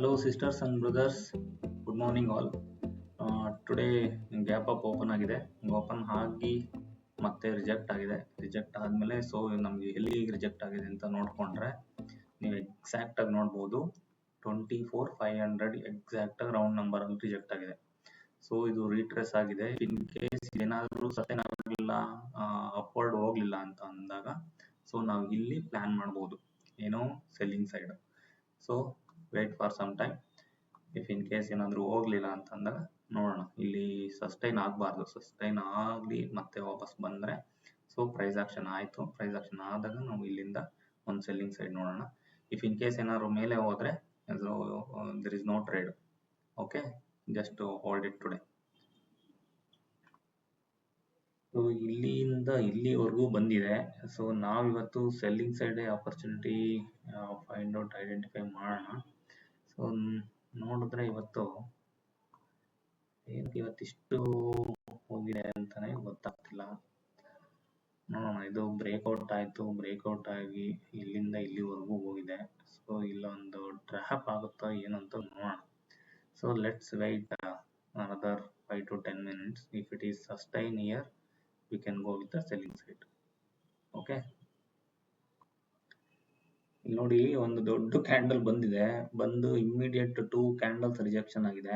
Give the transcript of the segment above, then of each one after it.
Hello, sisters and brothers. Good morning, all. Today gap up open ಆಗಿದೆ. Open ಆಗಿ ಮತ್ತೆ reject ಆಗಿದೆ. Reject ಆದಮೇಲೆ ನಮಗೆ ಎಲ್ಲಿ ರಿಜೆಕ್ಟ್ ಆಗಿದೆ ಅಂತ ನೋಡಿಕೊಂಡ್ರೆ ನೀವು ಎಕ್ಸಾಕ್ಟ್ ಆಗಿ ನೋಡ್ಬೋದು. 24,500 ಎಕ್ಸಾಕ್ಟ್ ಆಗಿ ರೌಂಡ್ ನಂಬರ್ ಅಲ್ಲಿ ರಿಜೆಕ್ಟ್ ಆಗಿದೆ. ಇದು ರೀಟ್ರೇಸ್ ಆಗಿದೆ. ಇನ್ ಕೇಸ್ ಏನಾದರೂ ಸಸ್ಟೈನ್ ಆಗಲಿಲ್ಲ, ಅಪ್ವರ್ಡ್ ಹೋಗ್ಲಿಲ್ಲ ಅಂತ ಅಂದಾಗ ನಾವು ಇಲ್ಲಿ ಪ್ಲಾನ್ ಮಾಡ್ಬೋದು, ಏನೋ selling side. Wait for some time. If in case ಏನಾದರೂ ಹೋಗ್ಲಿಲ್ಲ ಅಂತ ಅಂದಾಗ ನೋಡೋಣ. ಇಲ್ಲಿ ಸಸ್ಟೈನ್ ಆಗಬಾರ್ದು. ಸಸ್ಟೈನ್ ಆಗಲಿ ಮತ್ತೆ ವಾಪಸ್ ಬಂದರೆ ಪ್ರೈಸ್ ಆಕ್ಷನ್ ಆಯಿತು. ಪ್ರೈಸ್ ಆಕ್ಷನ್ ಆದಾಗ ನಾವು ಇಲ್ಲಿಂದ ಒಂದು ಸೆಲ್ಲಿಂಗ್ ಸೈಡ್ ನೋಡೋಣ. ಇಫ್ ಇನ್ ಕೇಸ್ ಏನಾದ್ರು ಮೇಲೆ ಹೋದರೆ there is no trade. Okay, just hold it today. ಇಲ್ಲಿಂದ ಇಲ್ಲಿವರೆಗೂ ಬಂದಿದೆ. ನಾವಿವತ್ತು selling side opportunity find out identify ಮಾಡೋಣ. ನೋಡಿದ್ರೆ ಇವತ್ತಿಷ್ಟು ಹೋಗಿದೆ ಅಂತಾನೆ ಗೊತ್ತಾಗ್ತಿಲ್ಲ. ನೋಡೋಣ. ಇದು ಬ್ರೇಕ್ಔಟ್ ಆಯಿತು. ಬ್ರೇಕ್ಔಟ್ ಆಗಿ ಇಲ್ಲಿಂದ ಇಲ್ಲಿವರೆಗೂ ಹೋಗಿದೆ. ಇಲ್ಲೊಂದು ಟ್ರ್ಯಾಪ್ ಆಗುತ್ತಾ ಏನಂತ ನೋಡೋಣ. Let's wait another 5 to 10 minutes. If it is sustain here, we can go with the selling side. Okay, ಇಲ್ಲಿ ನೋಡಿ, ಒಂದು ದೊಡ್ಡ ಕ್ಯಾಂಡಲ್ ಬಂದಿದೆ. ಬಂದು ಇಮ್ಮಿಡಿಯೇಟ್ 2 ಕ್ಯಾಂಡಲ್ಸ್ ರಿಜೆಕ್ಷನ್ ಆಗಿದೆ.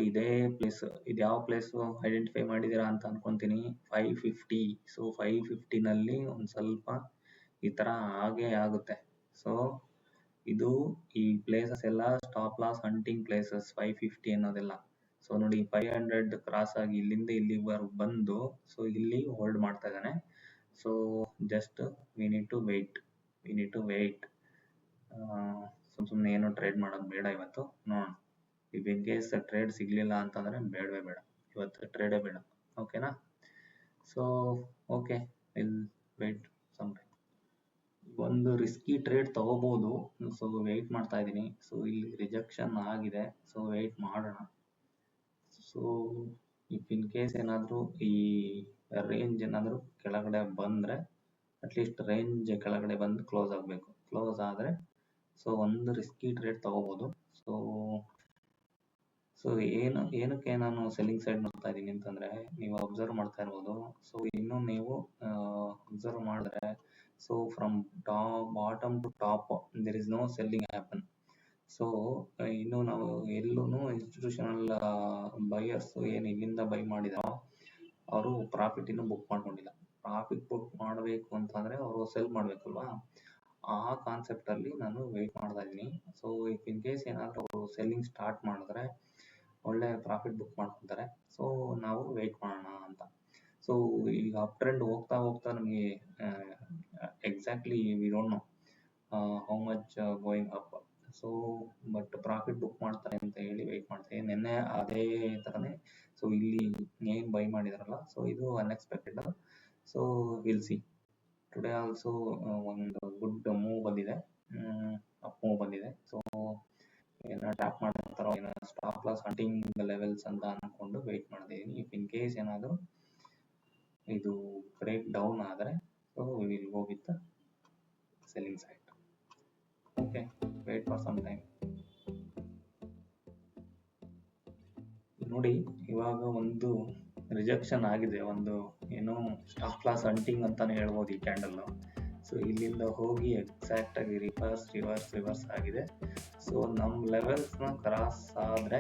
ಇದೇ ಪ್ಲೇಸ್. ಇದು ಯಾವ ಪ್ಲೇಸ್ ಐಡೆಂಟಿಫೈ ಮಾಡಿದ್ದೀರಾ ಅಂತ ಅನ್ಕೊಂತೀನಿ. 550. 550 ನಲ್ಲಿ ಒಂದು ಸ್ವಲ್ಪ ಈ ತರ ಹಾಗೆ ಆಗುತ್ತೆ. ಇದು ಈ ಪ್ಲೇಸಸ್ ಎಲ್ಲ ಸ್ಟಾಪ್ ಲಾಸ್ ಹಂಟಿಂಗ್ ಪ್ಲೇಸಸ್. 550 ಅನ್ನೋದೆಲ್ಲ. ನೋಡಿ, 500 ಕ್ರಾಸ್ ಆಗಿ ಇಲ್ಲಿಂದ ಇಲ್ಲಿವರೆಗೂ ಬಂದು ಇಲ್ಲಿ ಹೋಲ್ಡ್ ಮಾಡ್ತಾ ಇದ್ದಾನೆ. Just we need to wait. ಸುಮ್ಮನೆ ಏನೋ ಟ್ರೇಡ್ ಮಾಡೋದು ಬೇಡ ಇವತ್ತು. ನೋಡೋಣ. ಇಫ್ ಇನ್ ಕೇಸ್ ಟ್ರೇಡ್ ಸಿಗ್ಲಿಲ್ಲ ಅಂತಂದ್ರೆ ಬೇಡವೇ ಬೇಡ, ಇವತ್ತು ಟ್ರೇಡೇ ಬೇಡ. ಓಕೆನಾ? Okay, will wait some time. ಒಂದು ರಿಸ್ಕಿ ಟ್ರೇಡ್ ತಗೋಬಹುದು. ವೇಟ್ ಮಾಡ್ತಾ ಇದ್ದೀನಿ. ಇಲ್ಲಿ ರಿಜೆಕ್ಷನ್ ಆಗಿದೆ. ವೇಟ್ ಮಾಡೋಣ. ಇಫ್ ಇನ್ ಕೇಸ್ ಏನಾದರೂ ಈ ರೇಂಜ್ ಏನಾದರೂ ಕೆಳಗಡೆ ಬಂದರೆ, ಅಟ್ಲೀಸ್ಟ್ ರೇಂಜ್ ಕೆಳಗಡೆ ಬಂದು ಕ್ಲೋಸ್ ಆಗಬೇಕು. ಕ್ಲೋಸ್ ಆದರೆ ಒಂದು ರಿಸ್ಕಿ ಟ್ರೇಡ್ ತಗೋಬಹುದು. ಏನಕ್ಕೆ ನಾನು ಸೆಲ್ಲಿಂಗ್ ಸೈಡ್ ನೋಡ್ತಾ ಇದ್ದೀನಿ ಅಂತಂದ್ರೆ, ನೀವು ಅಬ್ಸರ್ವ್ ಮಾಡ್ತಾ ಇರ್ಬೋದು. ಇನ್ನು ನೀವು ಅಬ್ಸರ್ವ್ ಮಾಡಿದ್ರೆ from bottom to top there is no selling happen. ಇನ್ನು ನಾವು ಎಲ್ಲೂ ಇನ್ಸ್ಟಿಟ್ಯೂಷನಲ್ ಬೈಯರ್ಸ್ ಏನು ಇಲ್ಲಿಂದ ಬೈ ಮಾಡಿದಾರೋ ಅವರು ಪ್ರಾಫಿಟ್ ಇನ್ನೂ ಬುಕ್ ಮಾಡ್ಕೊಂಡಿಲ್ಲ. ಪ್ರಾಫಿಟ್ ಬುಕ್ ಮಾಡಬೇಕು ಅಂತಂದ್ರೆ ಅವರು ಸೆಲ್ ಮಾಡ್ಬೇಕಲ್ವಾ? ಆ ಕಾನ್ಸೆಪ್ಟ್ ಅಲ್ಲಿ ನಾನು ವೇಟ್ ಮಾಡ್ತಾ ಇದ್ದೀನಿ. ಇಫ್ ಇನ್ ಕೇಸ್ ಏನಾದರೂ ಅವರು ಸೆಲ್ಲಿಂಗ್ ಸ್ಟಾರ್ಟ್ ಮಾಡಿದ್ರೆ ಒಳ್ಳೆ ಪ್ರಾಫಿಟ್ ಬುಕ್ ಮಾಡ್ಕೊತಾರೆ. ನಾವು ವೇಟ್ ಮಾಡೋಣ ಅಂತ. ಈಗ ಅಪ್ ಟ್ರೆಂಡ್ ಹೋಗ್ತಾ ನಮಗೆ exactly we don't know how much going up. But profit book ಮಾಡ್ತಾರೆ ಅಂತ ಹೇಳಿ ವೇಟ್ ಮಾಡ್ತೀವಿ. ನಿನ್ನೆ ಅದೇ ತರನೇ. ಇಲ್ಲಿ ಏನ್ ಬೈ ಮಾಡಿದಾರಲ್ಲ, ಇದು unexpected. Will see. Today also ಒಂದು ಗುಡ್ ಮೂವ್ ಬಂದಿದೆ. ಅಪ್ ಮೂವ್ ಬಂದಿದೆ. ಏನೋ ಟ್ಯಾಪ್ ಮಾಡ್ತಾರೋ, ಏನೋ ಸ್ಟಾಪ್ ಲಾಸ್ ಹಂಟಿಂಗ್ ಲೆವೆಲ್ಸ್ ಅಂತ ಅನ್ಕೊಂಡು ವೇಟ್ ಮಾಡ್ತಿದ್ದೀನಿ. ಇಫ್ ಇನ್ ಕೇಸ್ ಏನಾದರೂ ಇದು ಬ್ರೇಕ್ ಡೌನ್ ಆದರೆ we will go with selling side. Okay, wait for some time. ನೋಡಿ, ಇವಾಗ ಒಂದು ರಿಜೆಕ್ಷನ್ ಆಗಿದೆ. ಒಂದು ಏನೋ ಸ್ಟಾಪ್ ಲಾಸ್ ಹಂಟಿಂಗ್ ಅಂತಾನೆ ಹೇಳ್ಬೋದು ಈ ಕ್ಯಾಂಡಲ್. ಇಲ್ಲಿಂದ ಹೋಗಿ ಎಕ್ಸಾಕ್ಟ್ ಆಗಿ ರಿವರ್ಸ್ ಆಗಿದೆ. ನಮ್ಮ ಲೆವೆಲ್ಸ್ ನ ಕ್ರಾಸ್ ಆದ್ರೆ,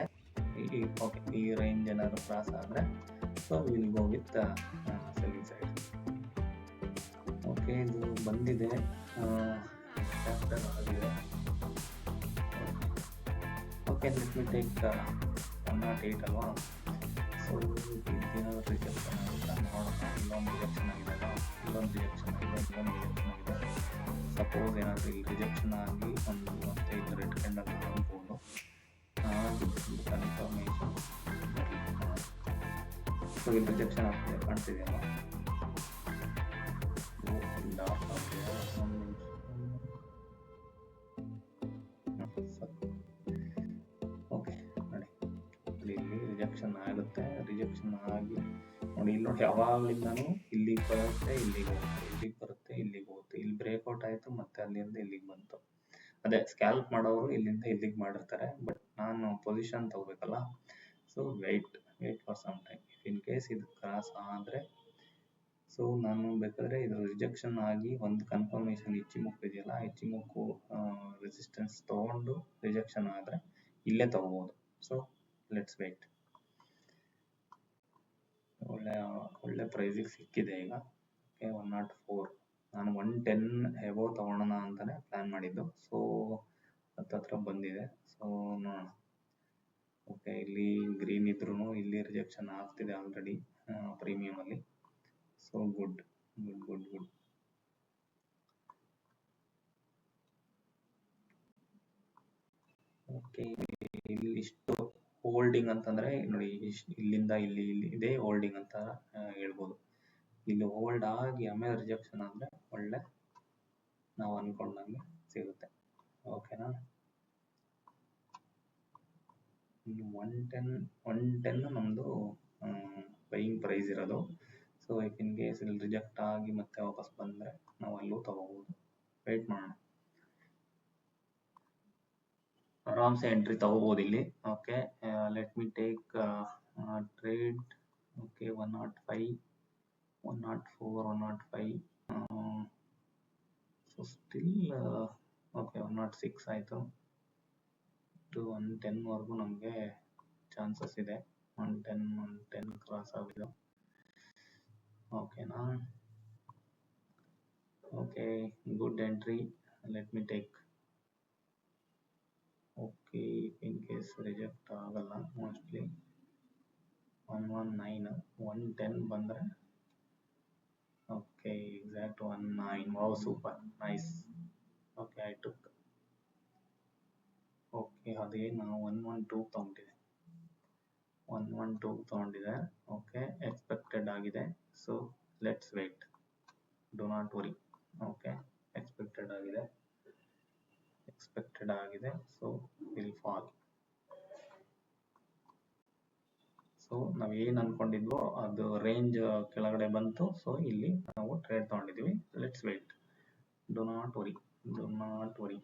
ಈ ರೇಂಜ್ ಏನಾದ್ರು ಕ್ರಾಸ್ ಆದ್ರೆ will go with selling side. Okay, ಇದು ಬಂದಿದೆ. ಆಗಿದೆ. ಓಕೆ, ಲೆಟ್ ಮಿ ಟೇಕ್ 108 ಅಲ್ವಾ? ಇದೇನಾದ್ರು ರಿಜೆಕ್ಷನ್ ಆಗುತ್ತಾ ನೋಡೋಣ. ಇಲ್ಲೊಂದು ರಿಜೆಕ್ಷನ್ ಆಗಿದೆ. ಸಪೋಸ್ ಏನಾದರೂ ಇಲ್ಲಿ ರಿಜೆಕ್ಷನ್ ಆಗಿ ಒಂದು 35 ರೆಡ್ ಕ್ಯಾಂಡಲ್ ಬರ್ಬೋದು. ಕನ್ಫರ್ಮೇಷನ್ ಇಲ್ಲಿ ರಿಜೆಕ್ಷನ್ ಆಗ್ತಿದೆ, ಕಾಣ್ತಿದೆಯಲ್ಲ? ಓಕೆ, ನೋಡಿ, ಇಲ್ಲಿ ರಿಜೆಕ್ಷನ್ ಆಗುತ್ತೆ. ರಿಜೆಕ್ಷನ್ ಆಗಿ ನೋಡಿ, ಇಲ್ಲಿ ನೋಡಿ, ಯಾವಾಗಲಿಂದನೂ ಇಲ್ಲಿಗೆ ಬರುತ್ತೆ, ಇಲ್ಲಿಗೆ ಹೋಗುತ್ತೆ, ಇಲ್ಲಿಗೆ ಬರುತ್ತೆ, ಇಲ್ಲಿಗೆ ಹೋಗುತ್ತೆ. ಇಲ್ಲಿ ಬ್ರೇಕ್ಔಟ್ ಆಯಿತು, ಮತ್ತೆ ಅಲ್ಲಿಂದ ಇಲ್ಲಿಗೆ ಬಂತು. ಅದೇ ಸ್ಕ್ಯಾಲ್ಪ್ ಮಾಡೋರು ಇಲ್ಲಿಂದ ಇಲ್ಲಿಗೆ ಮಾಡಿರ್ತಾರೆ, ಬಟ್ ನಾನು ಪೊಸಿಷನ್ ತಗೋಬೇಕಲ್ಲ. So wait for some time. In case ಇದು ಕ್ರಾಸ್ ಆದರೆ, ಸೊ ನಾನು ಬೇಕಾದರೆ ಇದು ರಿಜೆಕ್ಷನ್ ಆಗಿ ಒಂದು ಕನ್ಫರ್ಮೇಷನ್ ಇಚ್ಚಿಮುಕ್ಕು ಇದೆಯಲ್ಲ, ಇಚ್ಚಿಮುಕ್ಕು ರೆಸಿಸ್ಟೆನ್ಸ್ ತೊಗೊಂಡು ರಿಜೆಕ್ಷನ್ ಆದರೆ ಇಲ್ಲೇ ತಗೋಬೋದು. So let's weight. ಒಳ್ಳೆ ಪ್ರೈಸಿಗೆ ಸಿಕ್ಕಿದೆ ಈಗ. ಓಕೆ, 104. ನಾನು 110 ಎಬೋ ತೊಗೊಳೋಣ ಅಂತಲೇ ಪ್ಲ್ಯಾನ್ ಮಾಡಿದ್ದು. ಸೊ ಹತ್ತತ್ರ ಬಂದಿದೆ. ಸೊ ನೋಡೋಣ. ಓಕೆ, ಇಲ್ಲಿ ಗ್ರೀನ್ ಇದ್ರೂ ಇಲ್ಲಿ ರಿಜೆಕ್ಷನ್ ಆಗ್ತಿದೆ ಆಲ್ರೆಡಿ ಪ್ರೀಮಿಯಮಲ್ಲಿ. So good. ಓಕೆ, ಇಲ್ಲಿ ಇಷ್ಟು ಹೋಲ್ಡಿಂಗ್ ಅಂತಂದರೆ ನೋಡಿ, ಇಲ್ಲಿಂದ ಇಲ್ಲಿ ಇದೇ ಹೋಲ್ಡಿಂಗ್ ಅಂತ ಹೇಳ್ಬೋದು. ಇಲ್ಲಿ ಹೋಲ್ಡ್ ಆಗಿ ಆಮೇಲೆ ರಿಜೆಕ್ಷನ್ ಆದರೆ ಒಳ್ಳೆ ನಾವು ಅಂದ್ಕೊಂಡಂಗೆ ಸಿಗುತ್ತೆ. ಓಕೆನಾ. 110 ನಮ್ಮದು ಬೈಯಿಂಗ್ ಪ್ರೈಸ್ ಇರೋದು. ಸೊ ಇನ್ ಕೇಸ್ ಇಲ್ಲಿ ರಿಜೆಕ್ಟ್ ಆಗಿ ಮತ್ತೆ ವಾಪಸ್ ಬಂದರೆ ನಾವು ಅಲ್ಲೂ ತಗೋಬೋದು. ವೆಯ್ಟ್ ಮಾಡೋಣ. ಆರಾಮ್ಸೆ ಎಂಟ್ರಿ ತಗೋಬೋದು ಇಲ್ಲಿ. Okay, let me take trade. Okay, 105, 104, 105. So still okay, 106 ಆಯಿತು. ಟು 110ವರೆಗೂ ನಮಗೆ ಚಾನ್ಸಸ್ ಇದೆ. 110 ಕ್ರಾಸ್ ಆಗಿದೆ. ಓಕೆನಾ. Okay, good entry. Let me take. Okay, in case reject ಆಗಲ್ಲ ಮೋಸ್ಟ್ಲಿ. 119, 110 ಬಂದರೆ okay, exact 19. Wow, super, nice. Okay, I took. Okay, ಅದೇ ನಾವು 112 ತೊಗೊಂಡಿದೆ. ಓಕೆ, ಎಕ್ಸ್ಪೆಕ್ಟೆಡ್ ಆಗಿದೆ. So let's wait. Do not worry. Okay, expected ಆಗಿದೆ. So will fall. So ನಾವೇನು ಅಂದ್ಕೊಂಡಿದ್ವೋ ಅದು ರೇಂಜ್ ಕೆಳಗಡೆ ಬಂತು. ಸೊ ಇಲ್ಲಿ ನಾವು ಟ್ರೇಡ್ ತೊಗೊಂಡಿದ್ದೀವಿ. Let's wait. Do not worry.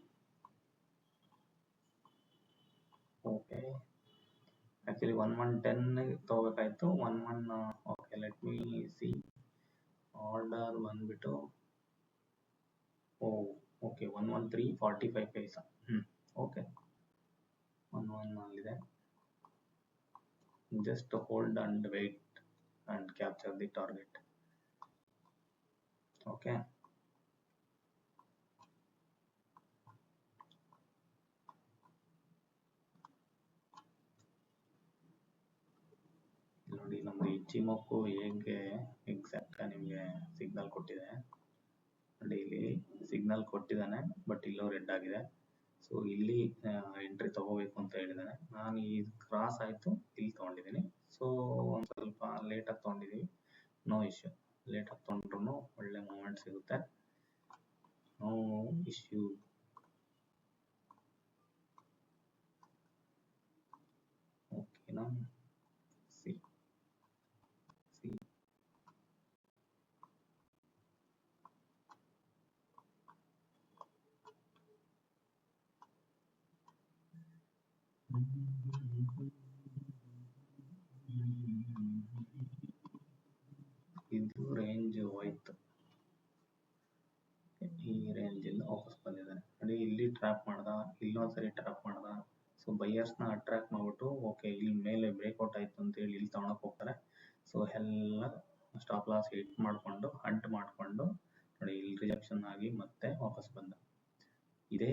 Okay, actually 1110 ತೊಗೋಬೇಕಾಯ್ತು. 11. Okay, let me see. Order ಬಂದ್ಬಿಟ್ಟು ಓಕೆ 113.45 ಪೈಸಾ. ಓಕೆ, 11 ಅಲ್ಲಿದೆ. Just hold and wait and capture the target. Okay, ನೋಡಿ ನಮ್ಮದು ಇಚ್ಚಿಮೊಕ್ಕು ಹೇಗೆ ಎಕ್ಸಾಕ್ಟ್ ನಿಮಗೆ ಸಿಗ್ನಲ್ ಕೊಟ್ಟಿದೆ ನೋಡಿ. ಇಲ್ಲಿ ಸಿಗ್ನಲ್ ಕೊಟ್ಟಿದ್ದಾನೆ, ಬಟ್ ಇಲ್ಲೂ ರೆಡ್ ಆಗಿದೆ. ಸೊ ಇಲ್ಲಿ ಎಂಟ್ರಿ ತಗೋಬೇಕು ಅಂತ ಹೇಳಿದ್ದಾನೆ. ನಾನು ಈ ಕ್ರಾಸ್ ಆಯಿತು, ಇಲ್ಲಿ ತೊಗೊಂಡಿದ್ದೀನಿ. ಸೊ ಒಂದು ಸ್ವಲ್ಪ ಲೇಟಾಗಿ ತೊಗೊಂಡಿದ್ದೀವಿ. No issue. ಲೇಟಾಗಿ ತೊಗೊಂಡ್ರು ಒಳ್ಳೆ ಮೂಮೆಂಟ್ ಸಿಗುತ್ತೆ. No issue. ಓಕೆನಾ. ಸಿ ಇದು ರೇಂಜ್ ಹೋಯ್ತು. ಈ ರೇಂಜಿಂದ ವಾಪಸ್ ಬಂದಿದ್ದಾನೆ ನೋಡಿ. ಇಲ್ಲಿ ಟ್ರ್ಯಾಪ್ ಮಾಡ್ದ, ಇಲ್ಲೊಂದ್ಸರಿ ಟ್ರ್ಯಾಪ್ ಮಾಡ್ದ. ಸೊ ಬೈಯರ್ಸ್ನ ಅಟ್ರಾಕ್ಟ್ ಮಾಡ್ಬಿಟ್ಟು ಓಕೆ ಇಲ್ಲಿ ಮೇಲೆ ಬ್ರೇಕ್ಔಟ್ ಆಯ್ತು ಅಂತೇಳಿ ಇಲ್ಲಿ ತೊಗೊಳಕ್ಕೆ ಹೋಗ್ತಾರೆ. ಸೊ ಎಲ್ಲ ಸ್ಟಾಪ್ ಲಾಸ್ ಹಿಟ್ ಮಾಡಿಕೊಂಡು ಹಂಟ್ ಮಾಡಿಕೊಂಡು ನೋಡಿ ಇಲ್ಲಿ ರಿಜೆಕ್ಷನ್ ಆಗಿ ಮತ್ತೆ ವಾಪಸ್ ಬಂದ. ಇದೇ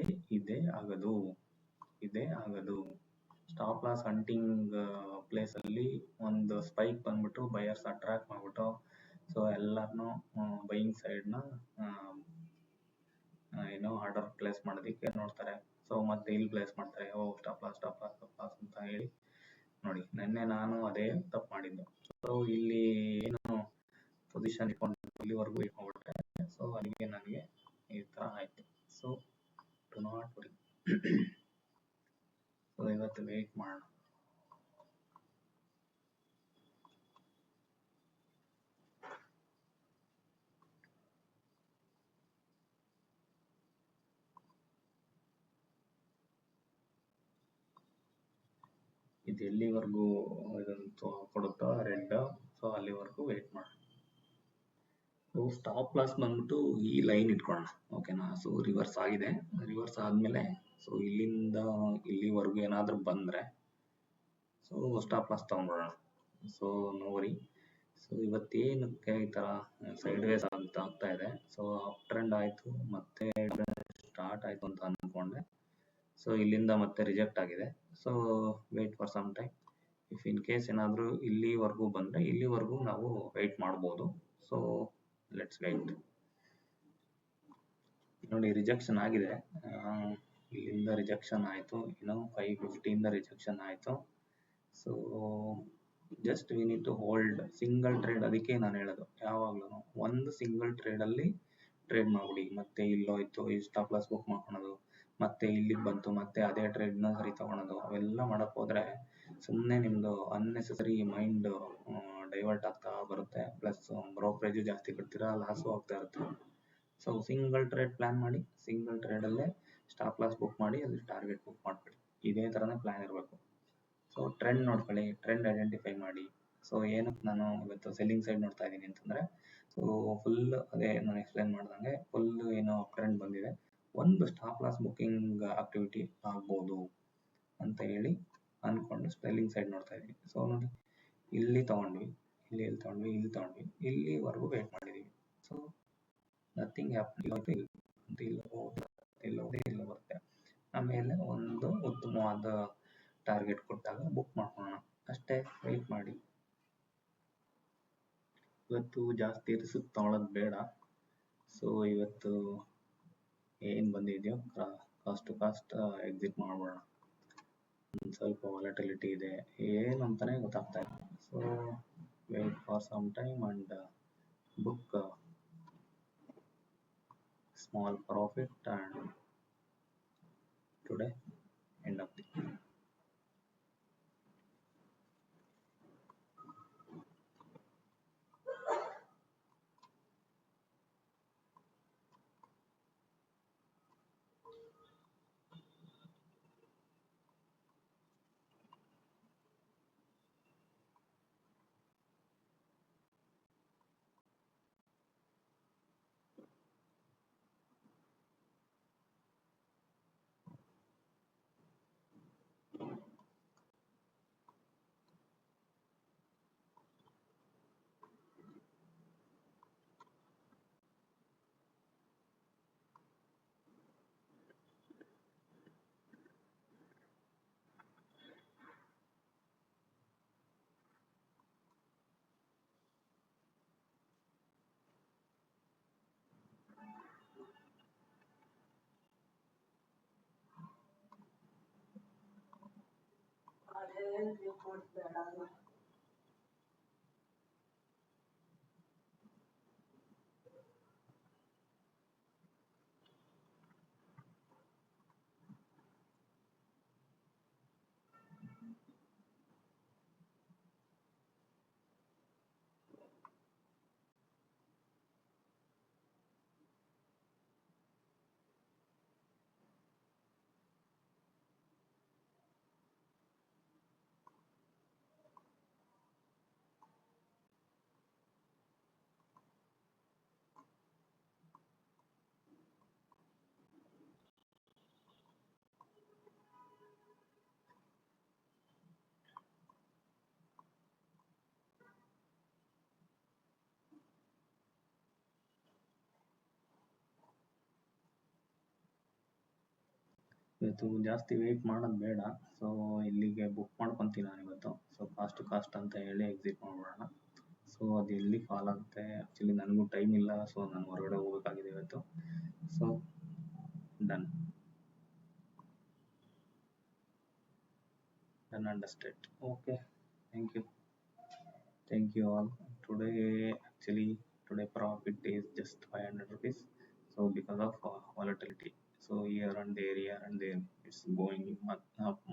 ಆಗದು. ಸ್ಟಾಪ್ ಲಾಸ್ ಹಂಟಿಂಗ್ ಪ್ಲೇಸಲ್ಲಿ ಒಂದು ಸ್ಪೈಕ್ ಬಂದ್ಬಿಟ್ಟು ಬೈಯರ್ಸ್ ಅಟ್ರಾಕ್ಟ್ ಮಾಡಿಬಿಟ್ಟು ಸೊ ಎಲ್ಲರನ್ನೂ ಬೈಯಿಂಗ್ ಸೈಡ್ನ ಏನೋ ಆರ್ಡರ್ ಪ್ಲೇಸ್ ಮಾಡೋದಕ್ಕೆ ನೋಡ್ತಾರೆ. ಸೊ ಮತ್ತೆ ಇಲ್ಲಿ ಪ್ಲೇಸ್ ಮಾಡ್ತಾರೆ. ಸ್ಟಾಪ್ ಲಾಸ್ ಅಂತ ಹೇಳಿ ನೋಡಿ. ನೆನ್ನೆ ನಾನು ಅದೇ ತಪ್ಪು ಮಾಡಿದ್ದು. ಸೊ ಇಲ್ಲಿ ಏನು ಪೊಸಿಷನ್ ಇಟ್ಕೊಂಡು ಇಲ್ಲಿವರೆಗೂ ಇಟ್ಕೊಂಡ್ಬಿಟ್ರೆ ಸೊ ಅಲ್ಲಿಗೆ ನನಗೆ ಈ ಥರ ಆಯಿತು. So do not worry. So ಇವತ್ತು ವೆಯ್ಟ್ ಮಾಡೋಣ. ಇದು ಎಲ್ಲಿವರೆಗೂ ಇದಂತೂ ಕೊಡುತ್ತೋ ರೆಡ್, ಸೊ ಅಲ್ಲಿವರೆಗೂ ವೇಟ್ ಮಾಡಿ. ಸೊ ಸ್ಟಾಪ್ ಲಾಸ್ ಬಂದ್ಬಿಟ್ಟು ಈ ಲೈನ್ ಇಟ್ಕೊಳ್ಳೋಣ, ಓಕೆನಾ. ಸೊ ರಿವರ್ಸ್ ಆಗಿದೆ, ರಿವರ್ಸ್ ಆದಮೇಲೆ ಸೊ ಇಲ್ಲಿಂದ ಇಲ್ಲಿವರೆಗೂ ಏನಾದರೂ ಬಂದರೆ ಸೊ ಸ್ಟಾಪ್ ಲಾಸ್ ತೊಗೊಂಡ್ಬಿಡೋಣ. ಸೊ ನೋರಿ, ಸೊ ಇವತ್ತೇನಕ್ಕೆ ಈ ಥರ ಸೈಡ್ ವೇಸ್ ಆಗ್ತಾ ಇದೆ. ಸೊ ಅಪ್ ಟ್ರೆಂಡ್ ಆಯಿತು, ಮತ್ತೆ ಸ್ಟಾರ್ಟ್ ಆಯಿತು ಅಂತ ಅಂದ್ಕೊಂಡೆ. ಸೊ ಇಲ್ಲಿಂದ ಮತ್ತೆ ರಿಜೆಕ್ಟ್ ಆಗಿದೆ. So wait for some time. If in case ಏನಾದರೂ ಇಲ್ಲಿವರೆಗೂ ಬಂದರೆ ಇಲ್ಲಿವರೆಗೂ ನಾವು ವೆಯ್ಟ್ ಮಾಡ್ಬೋದು. So let's wait. ನೋಡಿ ರಿಜೆಕ್ಷನ್ ಆಗಿದೆ, ಇಲ್ಲಿಂದ ರಿಜೆಕ್ಷನ್ ಆಯಿತು, ಇನ್ನು 550 ರಿಜೆಕ್ಷನ್ ಆಯಿತು. So just we need to hold single trade. ಅದಕ್ಕೆ ನಾನು ಹೇಳೋದು ಯಾವಾಗಲೂ ಒಂದು ಸಿಂಗಲ್ ಟ್ರೇಡಲ್ಲಿ ಟ್ರೇಡ್ ಮಾಡಿಬಿಡಿ. ಮತ್ತೆ ಇಲ್ಲೋಯ್ತು ಈ ಸ್ಟಾಪ್ ಲಾಸ್ ಬುಕ್ ಮಾಡ್ಕೊಳೋದು, ಮತ್ತೆ ಇಲ್ಲಿಗೆ ಬಂತು ಮತ್ತೆ ಅದೇ ಟ್ರೇಡ್ನ ಸರಿ ತೊಗೊಳೋದು, ಅವೆಲ್ಲ ಮಾಡೋಕ್ಕೆ ಹೋದರೆ ಸುಮ್ಮನೆ ನಿಮ್ಮದು ಅನ್ನೆಸೆಸರಿ ಮೈಂಡ್ ಡೈವರ್ಟ್ ಆಗ್ತಾ ಬರುತ್ತೆ. ಪ್ಲಸ್ ಬ್ರೋಕರೇಜು ಜಾಸ್ತಿ ಕಟ್ತೀರಾ, ಲಾಸು ಆಗ್ತಾ ಇರುತ್ತೆ. ಸೊ ಸಿಂಗಲ್ ಟ್ರೇಡ್ ಪ್ಲ್ಯಾನ್ ಮಾಡಿ, ಸಿಂಗಲ್ ಟ್ರೇಡಲ್ಲೇ ಸ್ಟಾಪ್ ಲಾಸ್ ಬುಕ್ ಮಾಡಿ ಅಲ್ಲಿ ಟಾರ್ಗೆಟ್ ಬುಕ್ ಮಾಡಿಬಿಡಿ. ಇದೇ ಥರನೇ ಪ್ಲ್ಯಾನ್ ಇರಬೇಕು. ಸೊ ಟ್ರೆಂಡ್ ನೋಡ್ಕೊಳ್ಳಿ, ಟ್ರೆಂಡ್ ಐಡೆಂಟಿಫೈ ಮಾಡಿ. ಸೊ ಏನಕ್ಕೆ ನಾನು ಇವತ್ತು ಸೆಲ್ಲಿಂಗ್ ಸೈಡ್ ನೋಡ್ತಾ ಇದ್ದೀನಿ ಅಂತಂದರೆ, ಸೊ ಫುಲ್ ಅದೇ ನಾನು ಎಕ್ಸ್ಪ್ಲೈನ್ ಮಾಡ್ದಂಗೆ ಫುಲ್ ಏನೋ ಅಪ್ ಟ್ರೆಂಡ್ ಬಂದಿದೆ, ಒಂದು ಸ್ಟಾಪ್ ಲಾಸ್ ಬುಕ್ಕಿಂಗ್ ಆಕ್ಟಿವಿಟಿ ಆಗ್ಬೋದು ಅಂತ ಹೇಳಿ ಅಂದ್ಕೊಂಡು ಸೆಲ್ಲಿಂಗ್ ಸೈಡ್ ನೋಡ್ತಾ ಇದ್ದೀನಿ. ಸೊ ನೋಡಿ ಇಲ್ಲಿ ತೊಗೊಂಡ್ವಿ, ಇಲ್ಲಿ ತೊಗೊಂಡ್ವಿ, ಇಲ್ಲಿ ತೊಗೊಂಡ್ವಿ, ಇಲ್ಲಿವರೆಗೂ ವೇಟ್ ಮಾಡಿದ್ದೀವಿ. So nothing happen. ಇಲ್ಲ ಬರುತ್ತೆ. ಆಮೇಲೆ ಒಂದು ಉತ್ತಮವಾದ ಟಾರ್ಗೆಟ್ ಕೊಟ್ಟಾಗ ಬುಕ್ ಮಾಡ್ಕೊಳ್ಳೋಣ ಅಷ್ಟೇ, ವೆಯ್ಟ್ ಮಾಡಿ. ಇವತ್ತು ಜಾಸ್ತಿ ರಿಸ್ಕ್ ತೊಗೊಳೋದು ಬೇಡ. ಸೊ ಇವತ್ತು ಏನು ಬಂದಿದೆಯೋ ಕಾಸ್ಟ್ ಟು ಕಾಸ್ಟ್ ಎಕ್ಸಿಟ್ ಮಾಡ್ಬೋಣ. ಸ್ವಲ್ಪ ವಾಲಟಿಲಿಟಿ ಇದೆ, ಏನು ಅಂತಲೇ ಗೊತ್ತಾಗ್ತಾ ಇಲ್ಲ. So wait for some time and book small profit and today end of the. ಇವತ್ತು ಜಾಸ್ತಿ ವೆಯ್ಟ್ ಮಾಡೋದು ಬೇಡ. ಸೊ ಇಲ್ಲಿಗೆ ಬುಕ್ ಮಾಡ್ಕೊತೀನಿ ನಾನು ಇವತ್ತು. ಸೊ ಕಾಸ್ಟ್ ಟು ಕಾಸ್ಟ್ ಅಂತ ಹೇಳಿ ಎಕ್ಸಿಟ್ ಮಾಡ್ಬಿಡೋಣ. ಸೊ ಅದು ಎಲ್ಲಿ ಫಾಲ್ ಆಗುತ್ತೆ, ಆ್ಯಕ್ಚುಲಿ ನನಗೂ ಟೈಮ್ ಇಲ್ಲ. ಸೊ ನಾನು ಹೊರಗಡೆ ಹೋಗಬೇಕಾಗಿದೆ ಇವತ್ತು. So done understand. Okay, thank you all. Today profit is just 500 rupees. So because of volatility, so here and there it's going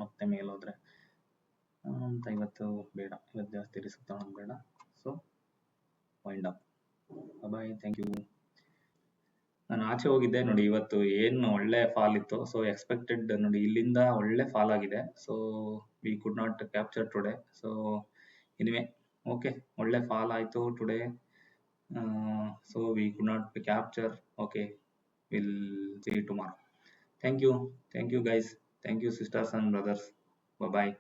ಮತ್ತೆ ಮೇಲೆ ಹೋದ್ರೆ ಅಂತ ಇವತ್ತು ಬೇಡ, ಇವತ್ತು ಜಾಸ್ತಿ ರಿಸ್ಕ್ ತಗೊಳ್ಳೋದು ಬೇಡ. So wind up. Bye, thank you. ನಾನು ಆಚೆ ಹೋಗಿದ್ದೆ ನೋಡಿ, ಇವತ್ತು ಏನು ಒಳ್ಳೆ ಫಾಲ್ ಇತ್ತು. ಸೊ ಎಕ್ಸ್ಪೆಕ್ಟೆಡ್ ನೋಡಿ, ಇಲ್ಲಿಂದ ಒಳ್ಳೆ ಫಾಲ್ ಆಗಿದೆ. So we could not capture today. So anyway, okay, ಒಳ್ಳೆ ಫಾಲ್ ಆಯಿತು today. So we could not capture. Okay, will see tomorrow. Thank you, thank you guys, thank you sisters and brothers. Bye.